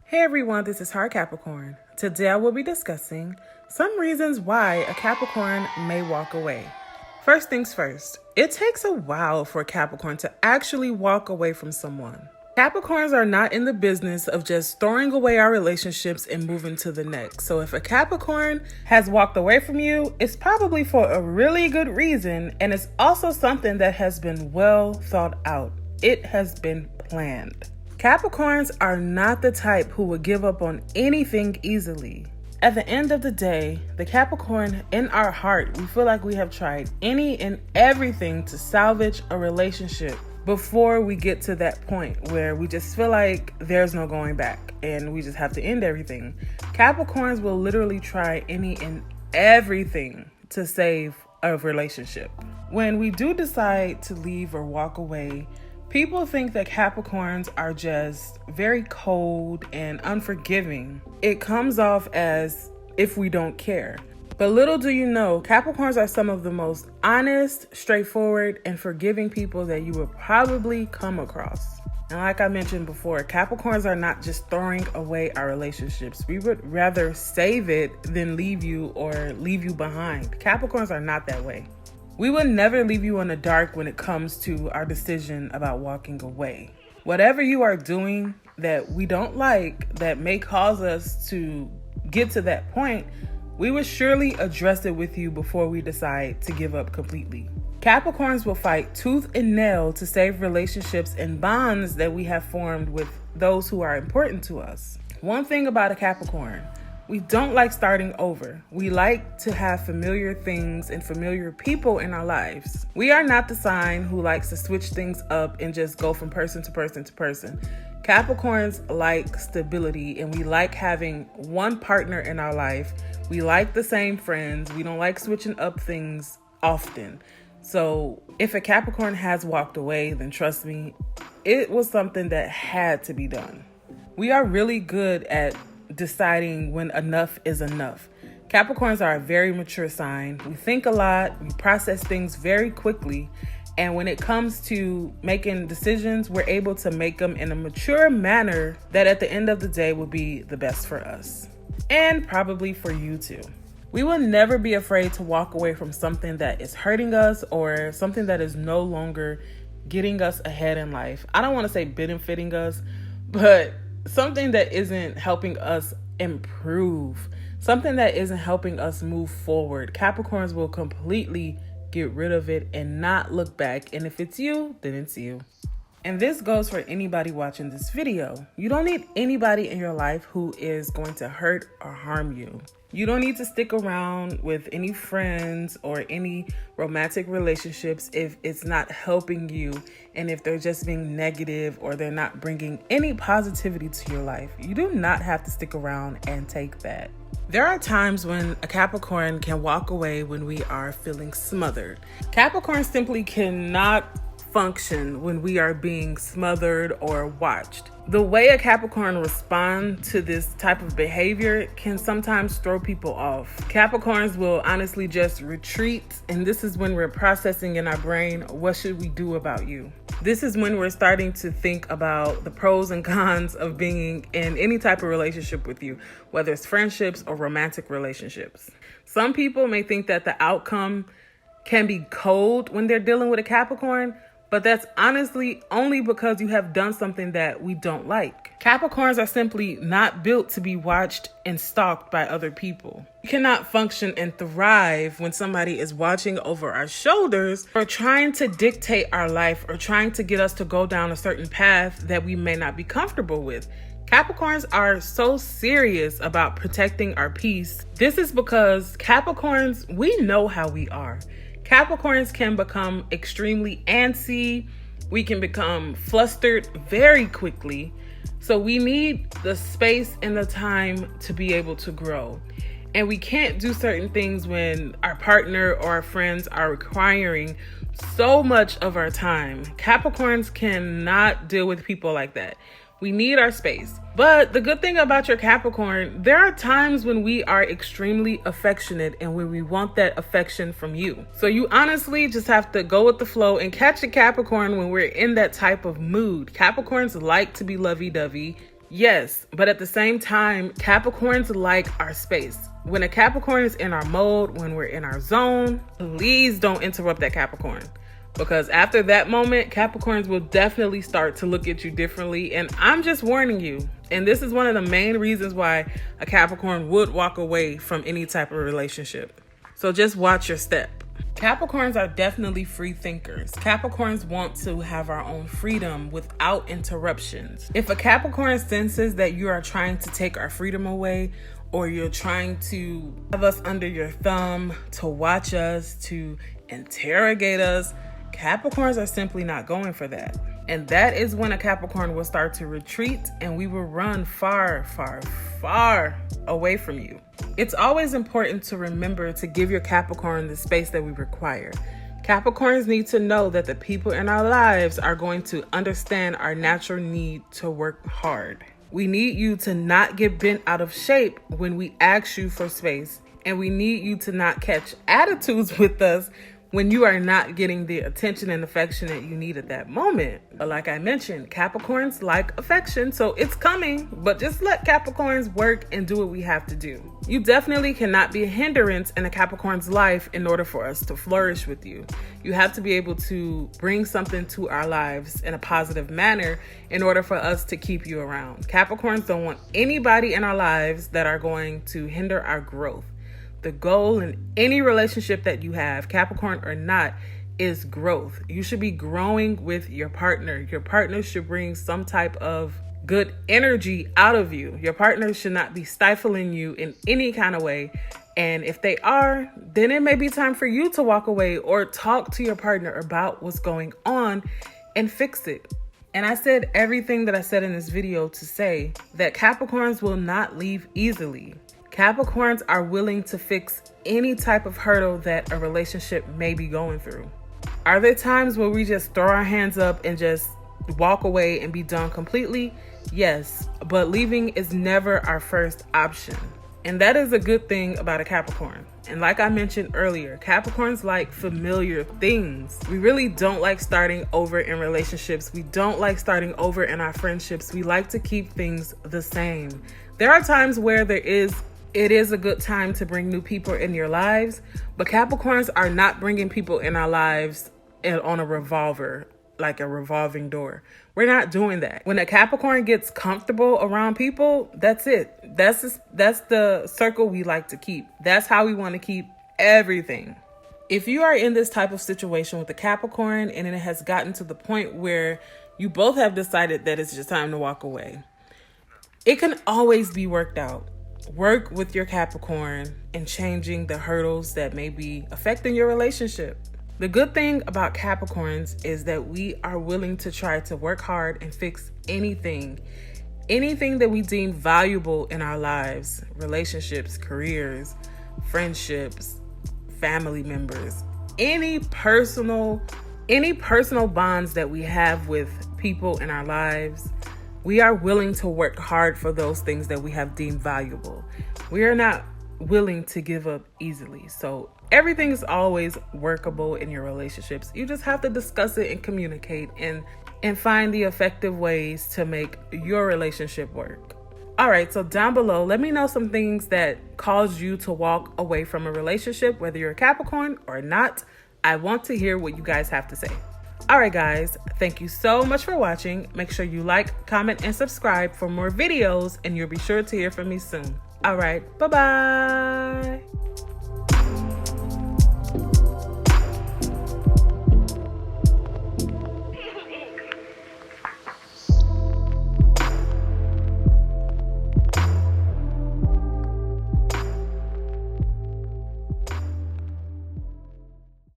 Hey everyone, this is Heart Capricorn. Today I will be discussing some reasons why a Capricorn may walk away. First things first, it takes a while for a Capricorn to actually walk away from someone. Capricorns are not in the business of just throwing away our relationships and moving to the next. So if a Capricorn has walked away from you, it's probably for a really good reason, and it's also something that has been well thought out. It has been planned. Capricorns are not the type who would give up on anything easily. At the end of the day, the Capricorn in our heart, we feel like we have tried any and everything to salvage a relationship before we get to that point where we just feel like there's no going back and we just have to end everything. Capricorns will literally try any and everything to save a relationship. When we do decide to leave or walk away, people think that Capricorns are just very cold and unforgiving. It comes off as if we don't care. But little do you know, Capricorns are some of the most honest, straightforward, and forgiving people that you will probably come across. And like I mentioned before, Capricorns are not just throwing away our relationships. We would rather save it than leave you or leave you behind. Capricorns are not that way. We will never leave you in the dark when it comes to our decision about walking away. Whatever you are doing that we don't like, that may cause us to get to that point, we will surely address it with you before we decide to give up completely. Capricorns will fight tooth and nail to save relationships and bonds that we have formed with those who are important to us. One thing about a Capricorn, we don't like starting over. We like to have familiar things and familiar people in our lives. We are not the sign who likes to switch things up and just go from person to person to person. Capricorns like stability, and we like having one partner in our life. We like the same friends. We don't like switching up things often. So if a Capricorn has walked away, then trust me, it was something that had to be done. We are really good at deciding when enough is enough. Capricorns are a very mature sign. We think a lot, we process things very quickly, and when it comes to making decisions, we're able to make them in a mature manner that at the end of the day will be the best for us. And probably for you too. We will never be afraid to walk away from something that is hurting us or something that is no longer getting us ahead in life. I don't want to say benefiting us, but something that isn't helping us improve, something that isn't helping us move forward. Capricorns will completely get rid of it and not look back. And if it's you, then it's you. And this goes for anybody watching this video. You don't need anybody in your life who is going to hurt or harm you. You don't need to stick around with any friends or any romantic relationships if it's not helping you and if they're just being negative or they're not bringing any positivity to your life. You do not have to stick around and take that. There are times when a Capricorn can walk away when we are feeling smothered. Capricorn simply cannot function when we are being smothered or watched. The way a Capricorn responds to this type of behavior can sometimes throw people off. Capricorns will honestly just retreat, and this is when we're processing in our brain, what should we do about you? This is when we're starting to think about the pros and cons of being in any type of relationship with you, whether it's friendships or romantic relationships. Some people may think that the outcome can be cold when they're dealing with a Capricorn, but that's honestly only because you have done something that we don't like. Capricorns are simply not built to be watched and stalked by other people. We cannot function and thrive when somebody is watching over our shoulders or trying to dictate our life or trying to get us to go down a certain path that we may not be comfortable with. Capricorns are so serious about protecting our peace. This is because Capricorns, we know how we are. Capricorns can become extremely antsy. We can become flustered very quickly. So we need the space and the time to be able to grow. And we can't do certain things when our partner or our friends are requiring so much of our time. Capricorns cannot deal with people like that. We need our space. But the good thing about your Capricorn, there are times when we are extremely affectionate and when we want that affection from you. So you honestly just have to go with the flow and catch a Capricorn when we're in that type of mood. Capricorns like to be lovey-dovey. Yes, but at the same time, Capricorns like our space. When a Capricorn is in our mode, when we're in our zone, please don't interrupt that Capricorn. Because after that moment, Capricorns will definitely start to look at you differently. And I'm just warning you. And this is one of the main reasons why a Capricorn would walk away from any type of relationship. So just watch your step. Capricorns are definitely free thinkers. Capricorns want to have our own freedom without interruptions. If a Capricorn senses that you are trying to take our freedom away, or you're trying to have us under your thumb, to watch us, to interrogate us, Capricorns are simply not going for that. And that is when a Capricorn will start to retreat and we will run far, far, far away from you. It's always important to remember to give your Capricorn the space that we require. Capricorns need to know that the people in our lives are going to understand our natural need to work hard. We need you to not get bent out of shape when we ask you for space. And we need you to not catch attitudes with us when you are not getting the attention and affection that you need at that moment. But like I mentioned, Capricorns like affection, so it's coming, but just let Capricorns work and do what we have to do. You definitely cannot be a hindrance in a Capricorn's life in order for us to flourish with you. You have to be able to bring something to our lives in a positive manner in order for us to keep you around. Capricorns don't want anybody in our lives that are going to hinder our growth. The goal in any relationship that you have, Capricorn or not, is growth. You should be growing with your partner. Your partner should bring some type of good energy out of you. Your partner should not be stifling you in any kind of way. And if they are, then it may be time for you to walk away or talk to your partner about what's going on and fix it. And I said everything that I said in this video to say that Capricorns will not leave easily. Capricorns are willing to fix any type of hurdle that a relationship may be going through. Are there times where we just throw our hands up and just walk away and be done completely? Yes, but leaving is never our first option. And that is a good thing about a Capricorn. And like I mentioned earlier, Capricorns like familiar things. We really don't like starting over in relationships. We don't like starting over in our friendships. We like to keep things the same. There are times where it is a good time to bring new people in your lives, but Capricorns are not bringing people in our lives on a revolver, like a revolving door. We're not doing that. When a Capricorn gets comfortable around people, that's it. That's the circle we like to keep. That's how we want to keep everything. If you are in this type of situation with a Capricorn and it has gotten to the point where you both have decided that it's just time to walk away, it can always be worked out. Work with your Capricorn in changing the hurdles that may be affecting your relationship. The good thing about Capricorns is that we are willing to try to work hard and fix anything that we deem valuable in our lives, relationships, careers, friendships, family members, any personal bonds that we have with people in our lives. We are willing to work hard for those things that we have deemed valuable. We are not willing to give up easily. So everything is always workable in your relationships. You just have to discuss it and communicate and find the effective ways to make your relationship work. All right, so down below, let me know some things that caused you to walk away from a relationship, whether you're a Capricorn or not. I want to hear what you guys have to say. All right, guys, thank you so much for watching. Make sure you like, comment, and subscribe for more videos, and you'll be sure to hear from me soon. All right, bye-bye.